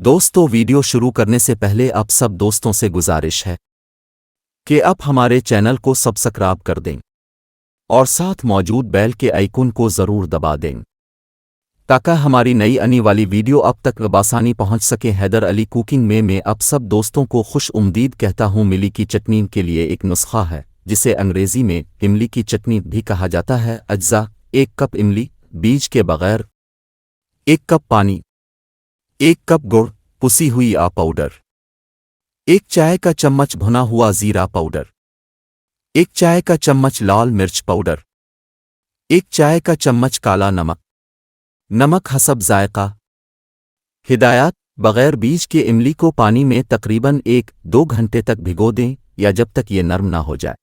दोस्तों, वीडियो शुरू करने से पहले आप सब दोस्तों से गुजारिश है कि आप हमारे चैनल को सब्सक्राइब कर दें और साथ मौजूद बेल के आइकन को ज़रूर दबा दें ताकि हमारी नई आने वाली वीडियो अब तक बासानी पहुंच सके। हैदर अली कुकिंग में मैं आप सब दोस्तों को खुश उम्दीद कहता हूं। इमली की चटनी के लिए एक नुस्खा है जिसे अंग्रेज़ी में इमली की चटनी भी कहा जाता है। अज्जा: 1 कप इमली बीज के बगैर, 1 कप पानी, 1 कप गुड़, पुसी हुई आ पाउडर, 1 चाय का चम्मच भुना हुआ जीरा पाउडर, 1 चाय का चम्मच लाल मिर्च पाउडर, 1 चाय का चम्मच काला नमक, नमक हसब जायका। हिदायत: बगैर बीज के इमली को पानी में तकरीबन 1-2 घंटे तक भिगो दें या जब तक ये नरम ना हो जाए।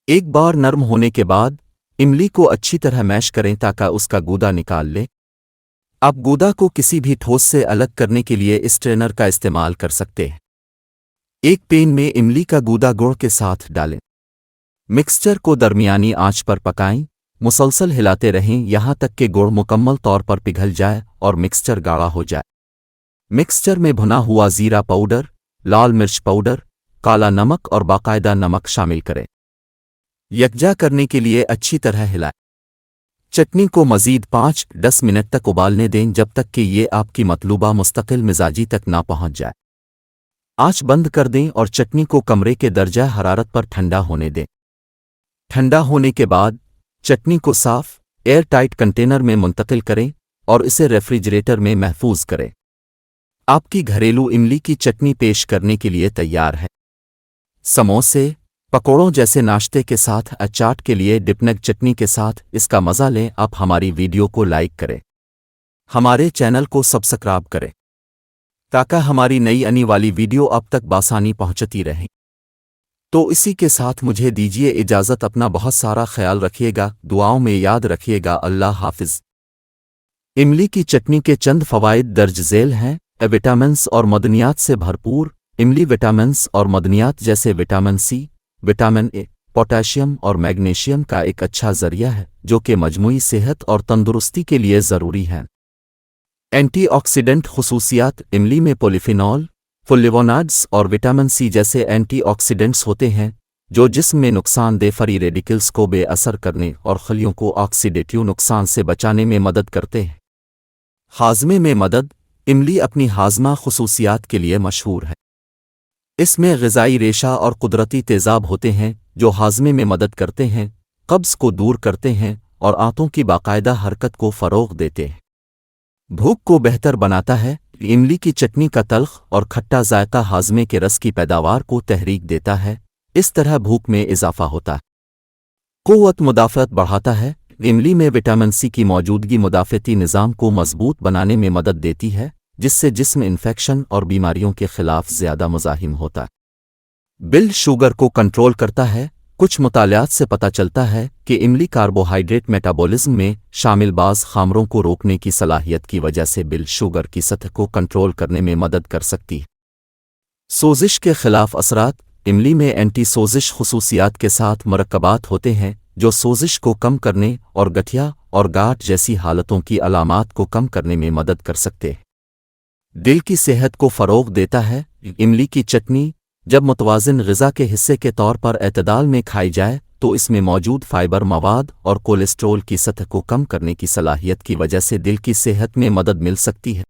एक बार नरम होने के बाद इमली को अच्छी तरह मैश करें ताकि उसका गूदा निकाल लें। आप गूदा को किसी भी ठोस से अलग करने के लिए इस स्ट्रेनर का इस्तेमाल कर सकते हैं। एक पैन में इमली का गूदा गुड़ के साथ डालें। मिक्सचर को दरमियानी आंच पर पकाएं, मुसलसल हिलाते रहें यहां तक कि गुड़ मुकम्मल तौर पर पिघल जाए और मिक्सचर गाढ़ा हो जाए। मिक्सचर में भुना हुआ जीरा पाउडर, लाल मिर्च पाउडर, काला नमक और बाकायदा नमक शामिल करें। यकजा करने के लिए अच्छी तरह हिलाएं। चटनी को मज़ीद 5-10 मिनट तक उबालने दें जब तक कि ये आपकी मतलूबा मुस्तकिल मिजाजी तक ना पहुंच जाए। आंच बंद कर दें और चटनी को कमरे के दर्जा हरारत पर ठंडा होने दें। ठंडा होने के बाद चटनी को साफ एयर टाइट कंटेनर में मुंतकिल करें और इसे रेफ्रिजरेटर में महफूज करें। आपकी घरेलू इमली की चटनी पेश करने के लिए तैयार है। समोसे, पकौड़ों जैसे नाश्ते के साथ, अचाट के लिए डिपनग चटनी के साथ इसका मज़ा लें। आप हमारी वीडियो को लाइक करें, हमारे चैनल को सब्सक्राइब करें ताकि हमारी नई आने वाली वीडियो अब तक बासानी पहुंचती रहे। तो इसी के साथ मुझे दीजिए इजाज़त। अपना बहुत सारा ख्याल रखिएगा, दुआओं में याद रखिएगा। अल्लाह हाफिज़। इमली की चटनी के चंद फ़वाइद दर्ज झेल हैं। विटामिन्स और मदनियात से भरपूर। इमली विटामिन्स और मदनियात जैसे vitamin C, vitamin A, potassium और मैग्नीशियम का एक अच्छा ज़रिया है जो कि मजमूई सेहत और तंदुरुस्ती के लिए ज़रूरी है। एंटीऑक्सीडेंट खुसूसियात: इमली में पॉलीफिनॉल, फ्लेवोनॉइड्स और विटामिन सी जैसे एंटीऑक्सीडेंट्स होते हैं जो जिस्म में नुकसानदेह फ्री रेडिकल्स को बेअसर करने और खलियों को ऑक्सीडेटिव नुकसान से बचाने में मदद करते हैं। हाज़मे में मदद: इमली अपनी हाज़मा खुसूसियात के लिए मशहूर है। इसमें ग़िज़ाई रेशा और कुदरती तेज़ाब होते हैं जो हाज़मे में मदद करते हैं, कब्ज़ को दूर करते हैं और आंतों की बाकायदा हरकत को फ़रोग़ देते हैं। भूख को बेहतर बनाता है। इमली की चटनी का तल्ख़ और खट्टा जायका हाज़मे के रस की पैदावार को तहरीक देता है। इस तरह भूख में इजाफ़ा होता है। क़ुव्वत मुदाफ़अत बढ़ाता है। इमली में विटामिन सी की मौजूदगी मुदाफ़ती निज़ाम को मज़बूत बनाने में मदद देती है जिससे जिस्म इन्फेक्शन और बीमारियों के ख़िलाफ़ ज़्यादा मुज़ाहिम होता है। ब्लड शुगर को कंट्रोल करता है। कुछ मुतालियात से पता चलता है कि इमली कार्बोहाइड्रेट मेटाबॉलिज्म में शामिल बाज़ ख़ामरों को रोकने की सलाहियत की वजह से ब्लड शुगर की सतह को कंट्रोल करने में मदद कर सकती है। सोजिश के ख़िलाफ़ असरात: इमली में एंटी सोजिश खुसूसियात के साथ मरकबात होते हैं जो सोजिश को कम करने और गठिया और गांठ जैसी हालतों की अलामात को कम करने में मदद कर सकते हैं। दिल की सेहत को फ़रोग़ देता है। इमली की चटनी जब मुतवाज़िन ग़िज़ा के हिस्से के तौर पर एतदाल में खाई जाए तो इसमें मौजूद फ़ाइबर मवाद और कोलेस्ट्रॉल की सतह को कम करने की सलाहियत की वजह से दिल की सेहत में मदद मिल सकती है।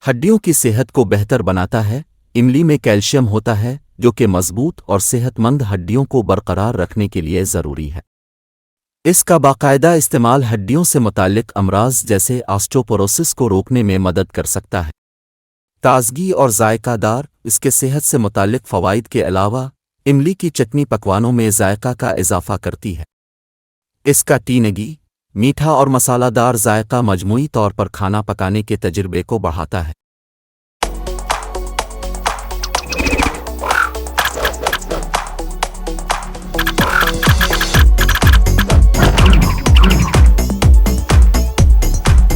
हड्डियों की सेहत को बेहतर बनाता है। इमली में कैल्शियम होता है जो कि मज़बूत और सेहतमंद हड्डियों को बरकरार रखने के लिए ज़रूरी है। इसका बाकायदा इस्तेमाल हड्डियों से मुताल्लिक़ अमराज़ जैसे ऑस्टियोपोरोसिस को रोकने में मदद कर सकता है। ताज़गी और जायकादार: इसके सेहत से मुताल्लिक़ फ़वाइद के अलावा इमली की चटनी पकवानों में जायका का इजाफ़ा करती है। इसका तीनगी, मीठा और मसालादार जायका मजमूई तौर पर खाना पकाने के तजुर्बे को बढ़ाता है।